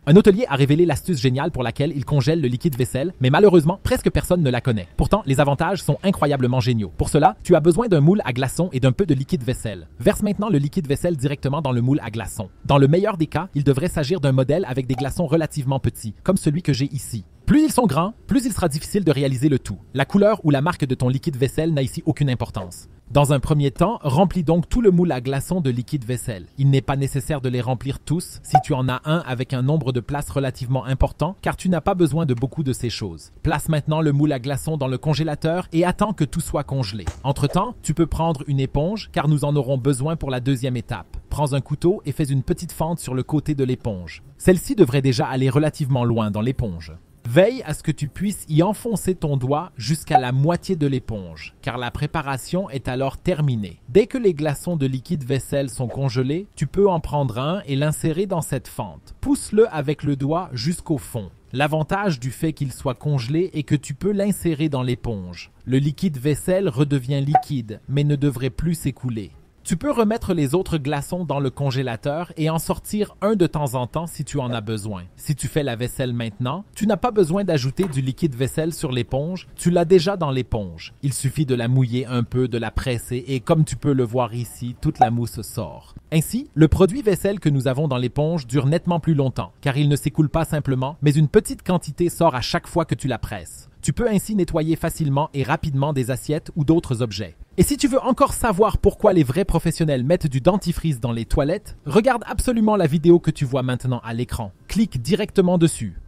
Un hôtelier a révélé l'astuce géniale pour laquelle il congèle le liquide vaisselle, mais malheureusement, presque personne ne la connaît. Pourtant, les avantages sont incroyablement géniaux. Pour cela, tu as besoin d'un moule à glaçons et d'un peu de liquide vaisselle. Verse maintenant le liquide vaisselle directement dans le moule à glaçons. Dans le meilleur des cas, il devrait s'agir d'un modèle avec des glaçons relativement petits, comme celui que j'ai ici. Plus ils sont grands, plus il sera difficile de réaliser le tout. La couleur ou la marque de ton liquide vaisselle n'a ici aucune importance. Dans un premier temps, remplis donc tout le moule à glaçons de liquide vaisselle. Il n'est pas nécessaire de les remplir tous si tu en as un avec un nombre de places relativement important, car tu n'as pas besoin de beaucoup de ces choses. Place maintenant le moule à glaçons dans le congélateur et attends que tout soit congelé. Entre-temps, tu peux prendre une éponge, car nous en aurons besoin pour la deuxième étape. Prends un couteau et fais une petite fente sur le côté de l'éponge. Celle-ci devrait déjà aller relativement loin dans l'éponge. Veille à ce que tu puisses y enfoncer ton doigt jusqu'à la moitié de l'éponge, car la préparation est alors terminée. Dès que les glaçons de liquide vaisselle sont congelés, tu peux en prendre un et l'insérer dans cette fente. Pousse-le avec le doigt jusqu'au fond. L'avantage du fait qu'il soit congelé est que tu peux l'insérer dans l'éponge. Le liquide vaisselle redevient liquide, mais ne devrait plus s'écouler. Tu peux remettre les autres glaçons dans le congélateur et en sortir un de temps en temps si tu en as besoin. Si tu fais la vaisselle maintenant, tu n'as pas besoin d'ajouter du liquide vaisselle sur l'éponge, tu l'as déjà dans l'éponge. Il suffit de la mouiller un peu, de la presser et comme tu peux le voir ici, toute la mousse sort. Ainsi, le produit vaisselle que nous avons dans l'éponge dure nettement plus longtemps, car il ne s'écoule pas simplement, mais une petite quantité sort à chaque fois que tu la presses. Tu peux ainsi nettoyer facilement et rapidement des assiettes ou d'autres objets. Et si tu veux encore savoir pourquoi les vrais professionnels mettent du dentifrice dans les toilettes, regarde absolument la vidéo que tu vois maintenant à l'écran. Clique directement dessus.